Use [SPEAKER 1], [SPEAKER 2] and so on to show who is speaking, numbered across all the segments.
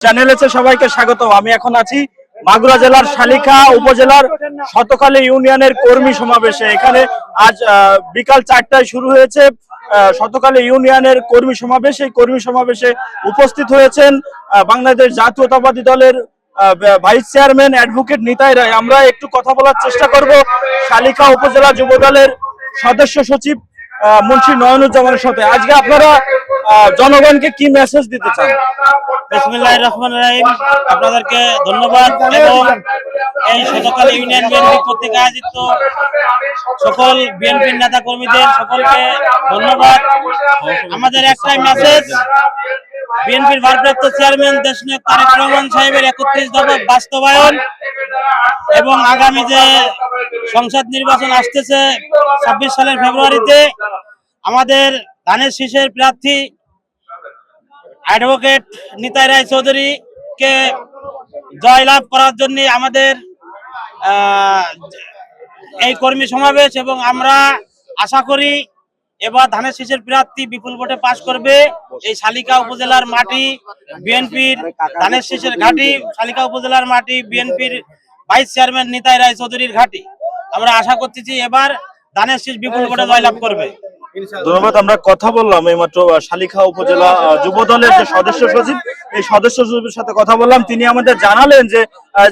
[SPEAKER 1] চ্যানেলে সবাইকে স্বাগত। আমি এখন আছি মাগুরা জেলার শালিখা উপজেলার শতকালী ইউনিয়নের কর্মী সমাবেশে। এখানে আজ বিকাল 4টায় শুরু হয়েছে শতকালী ইউনিয়নের কর্মী সমাবেশ। এই কর্মী সমাবেশে উপস্থিত হয়েছেন বাংলাদেশ জাতীয়তাবাদী দলের ভাইস চেয়ারম্যান অ্যাডভোকেট নিতাই রায়। আমরা একটু কথা বলার চেষ্টা করব শালিখা উপজেলা যুব দলের সদস্য সচিব মুন্সি নয়নুজ্জামানের সাথে। আজকে আপনারা জনগণকে কি মেসেজ দিতে চান?
[SPEAKER 2] বিসমিল্লাহির রহমানির রহিম। আপনাদেরকে ধন্যবাদ এবং এই শতকালী ইউনিয়ন বিএনপি কর্তৃক আয়োজিত সকল বিএনপির নেতা কর্মীদের সকলকে ধন্যবাদ। আমাদের একটাই মেসেজ, বিএনপির ভারপ্রাপ্ত চেয়ারম্যান দেশনায়ক তারেক রহমান সাহেবের 31 দফা বাস্তবায়ন এবং আগামী যে সংসদ নির্বাচন আসতেছে 26 সালের ফেব্রুয়ারিতে আমাদের ধানের শীষের প্রার্থী অ্যাডভোকেট নিতাই রায় চৌধুরীকে জয়লাভ করার জন্য আমাদের এই কর্মী সমাবেশ এবং আমরা আশা করি এবার ধানের শীষের প্রার্থী বিপুল ভোটে পাশ করবে। এই শালিখা উপজেলার মাটি বিএনপির ধানের শীষের ঘাঁটি, শালিখা উপজেলার মাটি বিএনপির ভাইস চেয়ারম্যান নিতাই রায় চৌধুরীর ঘাঁটি। আমরা আশা করতেছি এবার ধানের শীষ বিপুল ভোটে জয়লাভ করবে।
[SPEAKER 1] ধন্যবাদ। আমরা কথা বললাম এইমাত্র শালিখা উপজেলা যুব দলের যে সদস্য সচিব, এই সদস্য সচিবের সাথে কথা বললাম। তিনি আমাদের জানালেন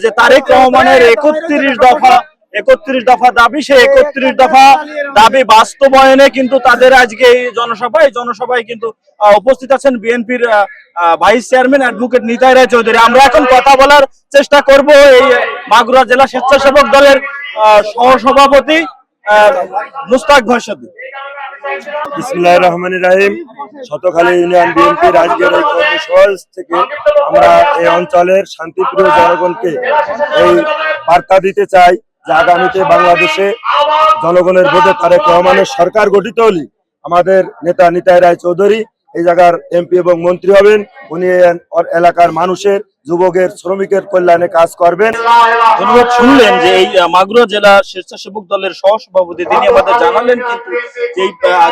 [SPEAKER 1] যে তারেক রহমানের 31 দফা দাবি, সেই 31 দফা দাবি বাস্তবায়নে কিন্তু তাদের আজকে এই জনসভায় কিন্তু উপস্থিত আছেন বিএনপির ভাইস চেয়ারম্যান অ্যাডভোকেট নিতাই রায় চৌধুরী। আমরা এখন কথা বলার চেষ্টা করব এই মাগুরা জেলা স্বেচ্ছাসেবক দলের সহসভাপতি মুস্তাক ভাইয়ের সাথে।
[SPEAKER 3] বিসমিল্লাহির রহমানির রহিম। শতকালী ইউনিয়ন বিএনপির আজকের এই কর্মী সমাবেশ থেকে আমরা এই অঞ্চলের শান্তিপ্রিয় জনগণকে এই বার্তা দিতে চাই যে আগামীতে বাংলাদেশে জনগণের ভোটে তারেক রহমানের সরকার গঠিত হলে আমাদের নেতা নিতাই রায় চৌধুরী এই জায়গার এমপি এবং মন্ত্রী হবেন। উনি এলাকার মানুষের, যুবকের, শ্রমিকের কল্যাণে কাজ করবেন।
[SPEAKER 1] ধন্যবাদ। শুনলেন যে এই মাগুরা জেলা স্বেচ্ছাসেবক দলের সহসভাপতি, তিনি আমাদের জানালেন কিন্তু এই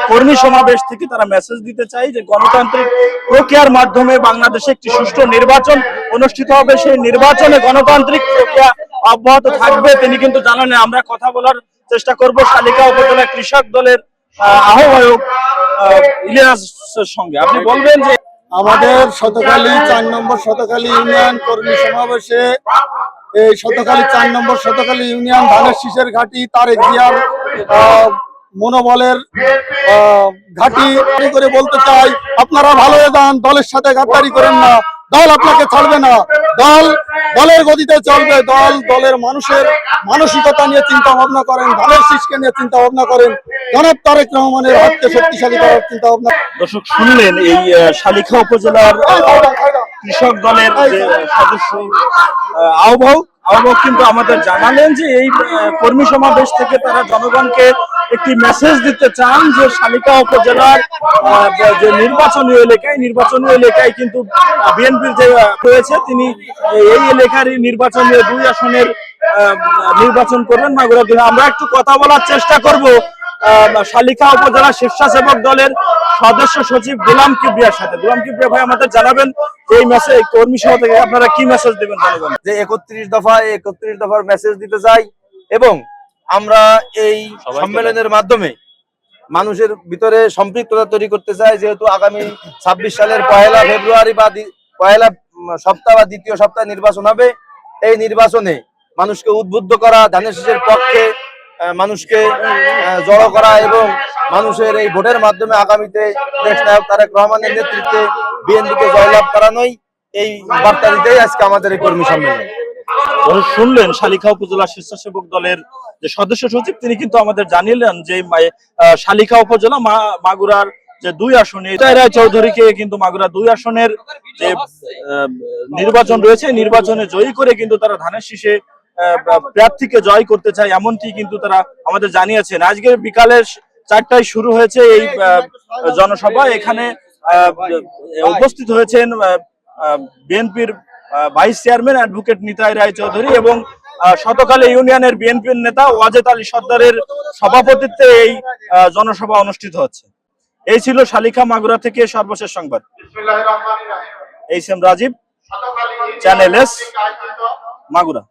[SPEAKER 1] কর্মী সমাবেশ থেকে তারা মেসেজ দিতে চাই যে গণতান্ত্রিক প্রক্রিয়ার মাধ্যমে বাংলাদেশে একটি সুষ্ঠু নির্বাচন অনুষ্ঠিত হবে, সেই নির্বাচনে গণতান্ত্রিক প্রক্রিয়া অব্যাহত থাকবে। তিনি কিন্তু জানালেন। আমরা কথা বলার চেষ্টা করব শালিখা উপজেলা কৃষক দলের আহ্বায়ক ইলিয়াসের সঙ্গে। আপনি বলবেন যে
[SPEAKER 4] আমাদের শতকালী 4 নম্বর শতকালী ইউনিয়ন কর্মী সমাবেশে এই শতকালী 4 নম্বর শতকালী ইউনিয়ন ধানের শীষের ঘাঁটি তারেক জিয়ার মনোবলের ঘাঁটি করে বলতে চাই, আপনারা ভালো হয়ে যান, দলের সাথে গাদ্দারি করেন না, দল আপনাকে ছাড়বে না, দলের গতিতে চলবে, দলের মানুষের মানসিকতা নিয়ে চিন্তা ভাবনা করেন, ধানের শীষকে নিয়ে চিন্তা ভাবনা করেন, জনাব তারেক রহমানের হাতকে শক্তিশালী করার চিন্তা ভাবনা।
[SPEAKER 1] দর্শক শুনলেন এই শালিখা উপজেলার কৃষক দলের যে সদস্য আহ্বায়ক কিন্তু আমাদের জানালেন যে এই কর্মী সমাবেশ থেকে তারা জনগণকে একটি মেসেজ দিতে চান যে শালিখা উপজেলার যে নির্বাচনী এলাকায় কিন্তু বিএনপির যে রয়েছে, তিনি এই এলাকার নির্বাচনী 2 আসনের নির্বাচন করবেন মাগুরা। আমরা একটু কথা বলার চেষ্টা করব শালিখা উপজেলা স্বেচ্ছাসেবক দলের সদস্য সচিব গোলাম কিবরিয়ার সাথে। গোলাম কিবরিয়া ভাই আমাদের জানাবেন এই মেসেজ কর্মী সভা থেকে আপনারা কি মেসেজ দেবেন জনগণ?
[SPEAKER 5] যে 31 দফার মেসেজ দিতে চাই এবং আমরা এই সম্মেলনের মাধ্যমে মানুষের ভিতরে সম্পৃক্ততা তৈরি করতে চাই। যেহেতু আগামী 26 সালের 1 ফেব্রুয়ারি বা 1 সপ্তাহ বা 2য় সপ্তাহে নির্বাচন হবে। এই নির্বাচনে মানুষকে উদ্বুদ্ধ করা, ধানের শীষের পক্ষে মানুষকে জড়ো করা এবং মানুষের এই ভোটের মাধ্যমে আগামীতে দেশনায়ক তারেক রহমানের নেতৃত্বে বিএনপিকে জয়লাভ করানোই এই বার্তা দিতেই আজকে আমাদের এই কর্মী সম্মেলন।
[SPEAKER 1] শুনলেন শালিখা উপজেলা স্বেচ্ছাসেবক দলের যে সদস্য সচিব, তিনি কিন্তু আমাদের জানিলেন যে শালিখা উপজেলা মাগুরার যে 2 আসনে নিতাই রায় চৌধুরীকে কিন্তু মাগুরা 2 আসনের যে নির্বাচন রয়েছে, নির্বাচনে জয়ী করে কিন্তু তারা ধানের শীষে প্রার্থীকে জয় করতে চায়, এমনটি কিন্তু তারা আমাদের জানিয়েছেন। আজকে বিকালে 4টায় শুরু হয়েছে এই জনসভা। এখানে উপস্থিত হয়েছেন বিএনপির ভাইস চেয়ারম্যান অ্যাডভোকেট নিতাই রায় চৌধুরী এবং শতকালী ইউনিয়নের বিএনপির নেতা ওয়াজেদ আলী সর্দারের সভাপতিত্বে এই জনসভা অনুষ্ঠিত হচ্ছে। এই ছিল শালিখা মাগুরা থেকে সর্বশেষ সংবাদ। H M Rajib, channel S Magura.